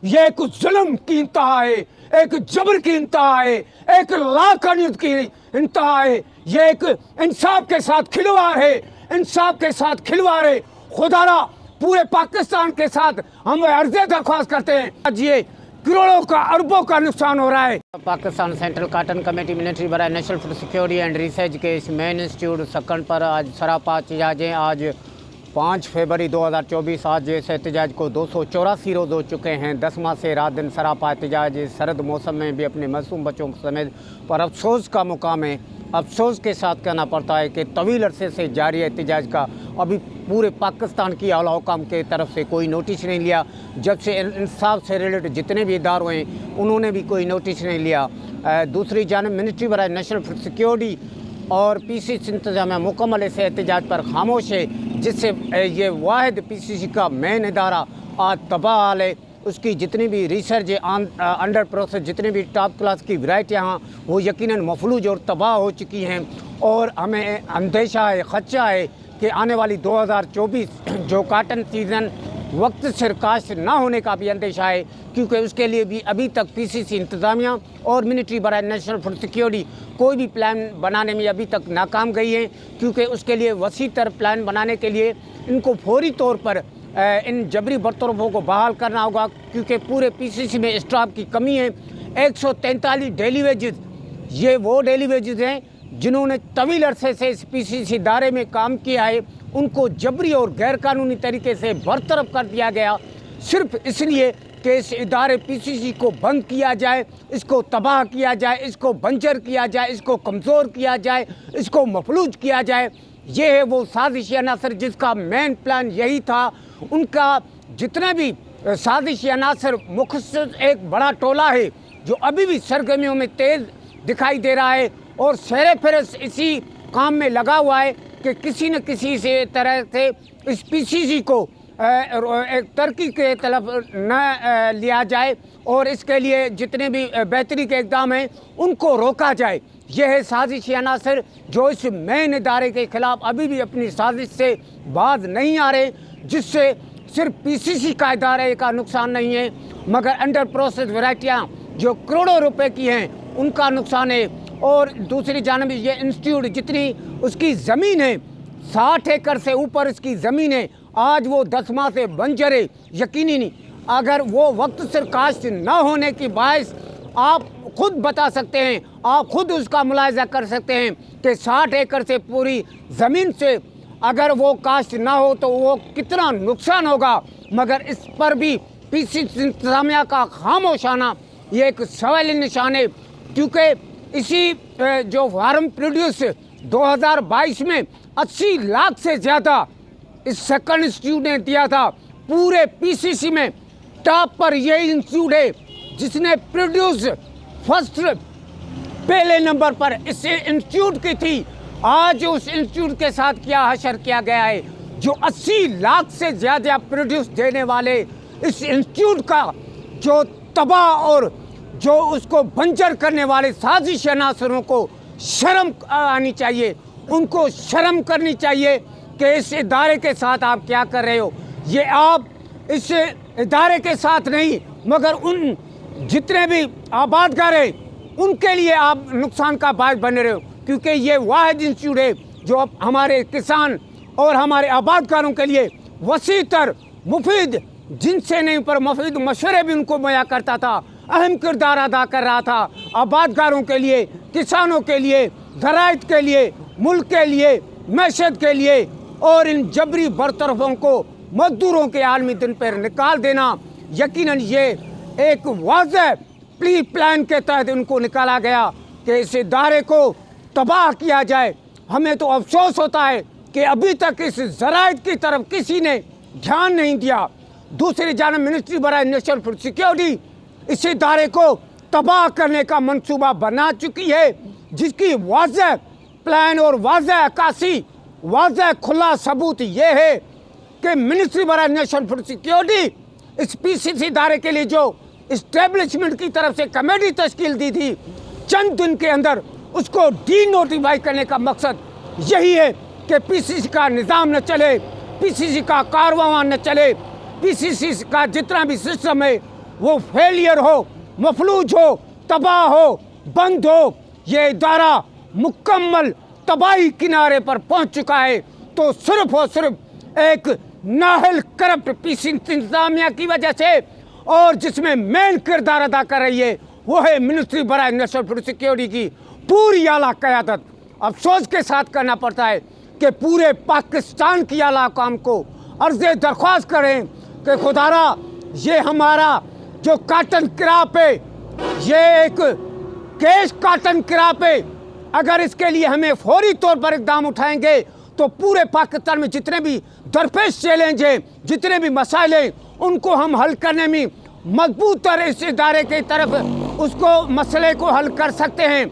ये एक जुल्म की इंतहा है, एक जबर की इंतहा है, एक लाकानियत की इंतहा है। ये एक इंसाफ के साथ खिलवाड़ है, इंसाफ के साथ खिलवाड़ है। खुदारा पूरे पाकिस्तान के साथ हम अर्ज़े दरख्वास्त करते हैं। आज ये करोड़ों का अरबों का नुकसान हो रहा है। Pakistan central cotton committee ministry बराए national food security and research के इस मेन इंस्टीट्यूट सकन पर आज सरापा एहतजाजें आज 5 फरवरी 2024 आज इस एहतजाज को 284 रोज़ हो चुके हैं। 10 माह से रात दिन सरापा एहतजाज सरद मौसम में भी अपने मासूम बच्चों समेत पर अफसोस का मुकाम है। अफसोस के साथ कहना पड़ता है कि तवील अरसे से जारी एहतजाज का अभी पूरे पाकिस्तान की आला हुकाम के तरफ से कोई नोटिस नहीं लिया। जब से इंसाफ से रिलेटेड जितने भी इदारे हैं उन्होंने भी कोई नोटिस नहीं लिया। दूसरी जानब मिलिट्री बराए नेशनल फूड सिक्योरिटी और पीसीसी इंतजामिया मुकम्मल इस एहतजाज पर खामोश है, जिससे ये वाहिद पीसीसी का मेन इदारा आज तबाह हाल है। उसकी जितनी भी रिसर्च अंडर प्रोसेस जितनी भी टॉप क्लास की वैरायटियाँ हैं वो यकीनन मफलूज और तबाह हो चुकी हैं। और हमें अंदेशा है, ख़दशा है कि आने वाली 2024 जो काटन सीज़न वक्त सिर काश्त ना होने का भी अंदेशा है, क्योंकि उसके लिए भी अभी तक पीसीसी इंतज़ामिया और मिलिट्री बराए नेशनल फूड सिक्योरिटी कोई भी प्लान बनाने में अभी तक नाकाम गई है। क्योंकि उसके लिए वसी तर प्लान बनाने के लिए इनको फौरी तौर पर इन जबरी बरतरफों को बहाल करना होगा, क्योंकि पूरे पीसीसी में स्टाफ की कमी है। 143 डेली वेजेस, ये वो डेली वेजेस हैं जिन्होंने तवील अरसे से इस पीसीसी दायरे में काम किया है, उनको जबरी और गैरकानूनी तरीके से बरतरफ कर दिया गया, सिर्फ इसलिए कि इस इदारे पीसीसी को बंद किया जाए, इसको तबाह किया जाए, इसको बंजर किया जाए, इसको कमज़ोर किया जाए, इसको मफलूज किया जाए। ये है वो साजिशी अनासर जिसका मेन प्लान यही था। उनका जितना भी साजिशी अनासर मुख्तसर एक बड़ा टोला है जो अभी भी सरगर्मियों में तेज़ दिखाई दे रहा है और सैर फहरिस्त इसी काम में लगा हुआ है कि किसी न किसी से तरह से इस पीसीसी को एक तरक्की के तरफ न लिया जाए और इसके लिए जितने भी बेहतरी के इक़दाम हैं उनको रोका जाए। यह है साजिशी अनासर जो इस मेन इदारे के ख़िलाफ़ अभी भी अपनी साजिश से बाज नहीं आ रहे, जिससे सिर्फ पीसीसी का इदारे का नुकसान नहीं है मगर अंडर प्रोसेस वैरायटियाँ जो करोड़ों रुपए की हैं उनका नुकसान है। और दूसरी जानब ये इंस्टीट्यूट जितनी उसकी ज़मीन है 60 एकड़ से ऊपर इसकी ज़मीन है, आज वो 10 माह से बंजर है। यकीनी नहीं, अगर वो वक्त सिर काश्त ना होने की बायस आप खुद बता सकते हैं, आप खुद उसका मुलाहिजा कर सकते हैं कि 60 एकड़ से पूरी ज़मीन से अगर वो काश्त ना हो तो वो कितना नुकसान होगा। मगर इस पर भी पीसीसी इंतज़ामिया का खामोशाना ये एक सवाल निशान है, क्योंकि इसी जो फार्म प्रोड्यूस 2022 में 80 लाख से ज़्यादा इस सेकंड इंस्टीट्यूट ने दिया था। पूरे पीसीसी में टॉप पर ये इंस्टीट्यूट है जिसने प्रोड्यूस फर्स्ट पहले नंबर पर इस इंस्टीट्यूट की थी। आज उस इंस्टीट्यूट के साथ क्या हशर किया गया है जो 80 लाख से ज़्यादा प्रोड्यूस देने वाले इस इंस्टीट्यूट का जो तबाह और जो उसको बंजर करने वाले साजिश अनासरों को शर्म आनी चाहिए, उनको शर्म करनी चाहिए कि इस इदारे के साथ आप क्या कर रहे हो। ये आप इस इदारे के साथ नहीं मगर उन जितने भी आबादगार हैं उनके लिए आप नुकसान का बायस बन रहे हो, क्योंकि ये वाहिद इंस्टीट्यूट है जो अब हमारे किसान और हमारे आबादगारों के लिए वसी तर मुफीद जिनसे नहीं पर मुफीद मशवरे भी उनको मुहैया करता था, अहम किरदार अदा कर रहा था आबादगारों के लिए, किसानों के लिए, ज़राइत के लिए, मुल्क के लिए, मैशत के लिए। और इन जबरी बरतरफों को मजदूरों के आलमी दिन पर निकाल देना यकीनन ये एक वाज़ेह प्री प्लान के तहत उनको निकाला गया कि इस इदारे को तबाह किया जाए। हमें तो अफसोस होता है कि अभी तक इस ज़राइत की तरफ किसी ने ध्यान नहीं दिया। दूसरी जानब मिनिस्ट्री बराए नेशनल फूड सिक्योरिटी इस इदारे को तबाह करने का मंसूबा बना चुकी है, जिसकी वाज़ेह प्लान और वाज़ेह अक्कासी वाज़ेह खुला सबूत ये है कि मिनिस्ट्री बराए नेशनल फूड सिक्योरिटी इस पीसीसी इदारे के लिए जो इस्टेब्लिशमेंट की तरफ से कमेटी तश्कील दी थी, चंद दिन के अंदर उसको डी नोटिफाई करने का मकसद यही है कि पीसीसी का निज़ाम न चले, पीसीसी का कारवां न चले, पीसीसी का जितना भी सिस्टम है वो फेलियर हो, मफलूज हो, तबाह हो, बंद हो। ये इदारा मुकम्मल तबाही किनारे पर पहुंच चुका है, तो सिर्फ और सिर्फ एक नाहल करप्ट पीसी इंतजामिया की वजह से, और जिसमें मेन किरदार अदा कर रही है वो है मिनिस्ट्री बराए नेशनल फूड सिक्योरिटी की पूरी आला क़यादत। अफसोस के साथ करना पड़ता है कि पूरे पाकिस्तान की आला काम को अर्ज़े दरख्वास्त करें कि खुदारा ये हमारा जो काटन क्रॉप है, ये एक कैश काटन क्रॉप है, अगर इसके लिए हमें फौरी तौर पर इक़दाम उठाएंगे तो पूरे पाकिस्तान में जितने भी दरपेश चैलेंज हैं, जितने भी मसाइल हैं, उनको हम हल करने में मजबूत तरह इस इदारे की तरफ उसको मसले को हल कर सकते हैं।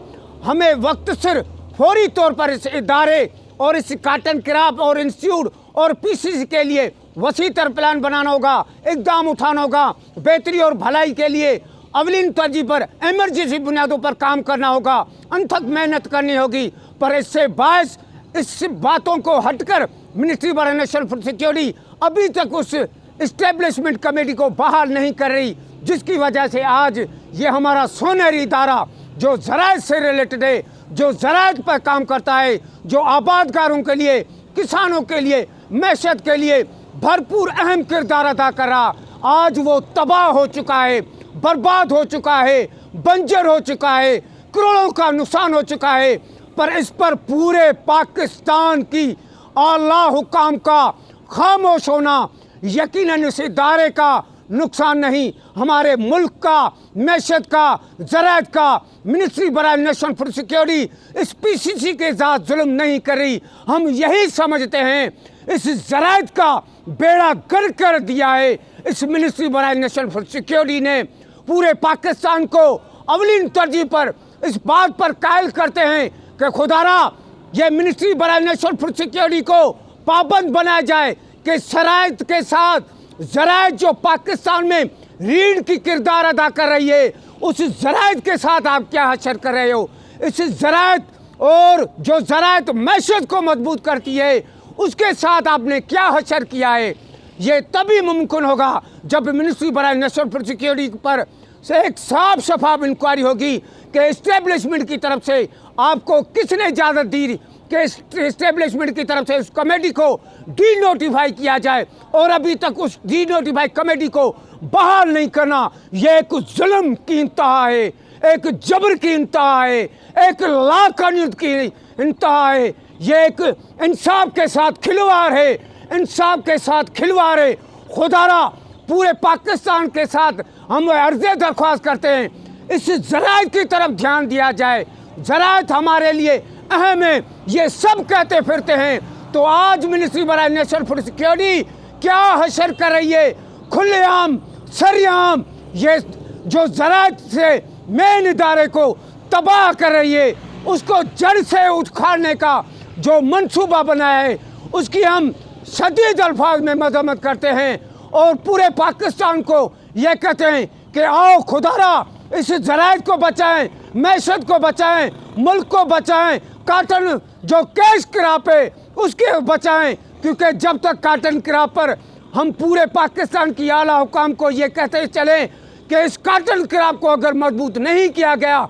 हमें वक्त सिर फौरी तौर पर इस इदारे और इस काटन क्रॉप और इंस्टीट्यूट और पीसीसी के लिए वसी तर प्लान बनाना होगा, इक़दाम उठाना होगा, बेहतरी और भलाई के लिए अवलीन तरजीह पर एमरजेंसी बुनियादों पर काम करना होगा, अनथक मेहनत करनी होगी। पर इससे बायस इस बातों को हटकर ministry for national food security अभी तक उस इस्टेब्लिशमेंट कमेटी को बहाल नहीं कर रही, जिसकी वजह से आज ये हमारा सोनेरी इदारा जो ज़राअत से रिलेटेड है, जो ज़राअत पर काम करता है, जो आबादकारों के लिए, किसानों के लिए, मैशत के लिए भरपूर अहम किरदार अदा कर रहा, आज वो तबाह हो चुका है, बर्बाद हो चुका है, बंजर हो चुका है, करोड़ों का नुकसान हो चुका है। पर इस पर पूरे पाकिस्तान की आला हुकाम का खामोश होना यकीनन इस इदारे का नुकसान नहीं, हमारे मुल्क का, मैशत का, ज़राअत का। मिनिस्ट्री बराए नेशनल फूड सिक्योरिटी इस पीसीसी के साथ जुल्म नहीं कर रही। हम यही समझते हैं इस ज़राअत का बेड़ा गर्क कर दिया है इस मिनिस्ट्री बराए नेशनल फूड सिक्योरिटी ने। पूरे पाकिस्तान को अवलीन तरजीह पर इस बात पर कायल करते हैं कि खुदारा ये मिनिस्ट्री बराए नेशनल फूड सिक्योरिटी को पाबंद बनाया जाए कि शराइत के साथ ज़राअत जो पाकिस्तान में रीढ़ की किरदार अदा कर रही है, उस ज़राअत के साथ आप क्या हशर कर रहे हो। इस ज़राअत और जो ज़राअत मैशत को मजबूत करती है, उसके साथ आपने क्या हशर किया है। ये तभी मुमकिन होगा जब मिनिस्ट्री बराए नेशनल फूड सिक्योरिटी पर से एक साफ शफाफ इंक्वायरी होगी कि इस्टेब्लिशमेंट की तरफ से आपको किसने इजाज़त दी कि इस्टेब्लिशमेंट की तरफ से उस कमेटी को डी नोटिफाई किया जाए, और अभी तक उस डी नोटिफाई कमेटी को बहाल नहीं करना। यह एक जुल्म की इंतहा है, एक जबर की इंतहा है, एक लाकानियत की इंतहा है। ये एक इंसाफ के साथ खिलवाड़ है, इंसाफ के साथ खिलवाड़ है। खुदारा पूरे पाकिस्तान के साथ हम अर्ज़े दरख्वास्त करते हैं इस ज़राअत की तरफ ध्यान दिया जाए। ज़राअत हमारे लिए अहम है, ये सब कहते फिरते हैं, तो आज मिनिस्ट्री बराए नेशनल फूड सिक्योरिटी क्या हशर कर रही है, खुलेआम सरेआम ये जो ज़राअत से मेन इदारे को तबाह कर रही है, उसको जड़ से उखाड़ने का जो मंसूबा बनाया है, उसकी हम शदीद अल्फाज में मजम्मत करते हैं और पूरे पाकिस्तान को ये कहते हैं कि आओ खुदारा इस ज़राअत को बचाएं, मैशत को बचाएं, मुल्क को बचाएं, काटन जो कैश क्रॉप है उसके बचाएं। क्योंकि जब तक काटन क्रॉप पर हम पूरे पाकिस्तान की आला हुकाम को ये कहते चलें कि इस काटन क्रॉप को अगर मजबूत नहीं किया गया,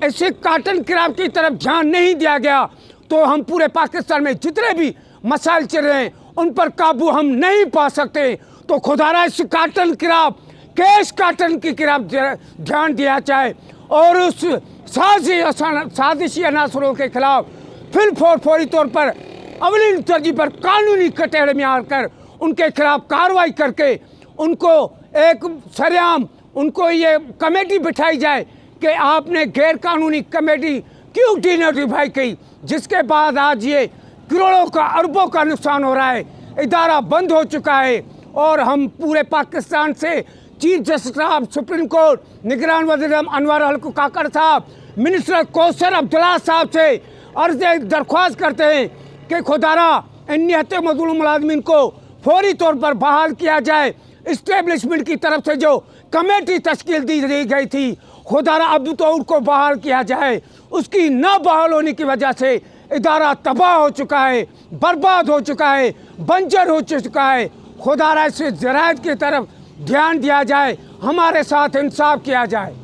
इसे काटन क्रॉप की तरफ ध्यान नहीं दिया गया, तो हम पूरे पाकिस्तान में जितने भी मसाइल चल रहे हैं उन पर काबू हम नहीं पा सकते। तो खुदारा इस काटन क्रॉप, कैश काटन की क्रॉप ध्यान दिया जाए और उस साजिशी अनासरों के खिलाफ फिर फौरी तौर पर अवलीन तरजीह पर कानूनी कटहरे में आकर उनके खिलाफ कार्रवाई करके उनको एक सरेआम उनको ये कमेटी बिठाई जाए कि आपने गैर कानूनी कमेटी क्यों डी नोटिफाई की, जिसके बाद आज ये करोड़ों का अरबों का नुकसान हो रहा है। इदारा बंद हो चुका है और हम पूरे पाकिस्तान से चीफ जस्टिस साहब, सुप्रीम कोर्ट, निगरान वज़ीर अनवर अल काकर साहब, मिनिस्टर कौसर अब्दुल्ला साहब से अर्ज़े दरख्वास्त करते हैं कि खुदारा इन निहत्ते मज़लूम मुलाज़मीन को फौरी तौर पर बहाल किया जाए। इस्टेब्लिशमेंट की तरफ से जो कमेटी तश्कील दी गई थी, खुदारा अब तो उनको बहाल किया जाए। उसकी न बहाल होने की वजह से इदारा तबाह हो चुका है, बर्बाद हो चुका है, बंजर हो चुका है। खुदारा इस ज़राअत की तरफ ध्यान दिया जाए हमारे साथ इंसाफ किया जाए।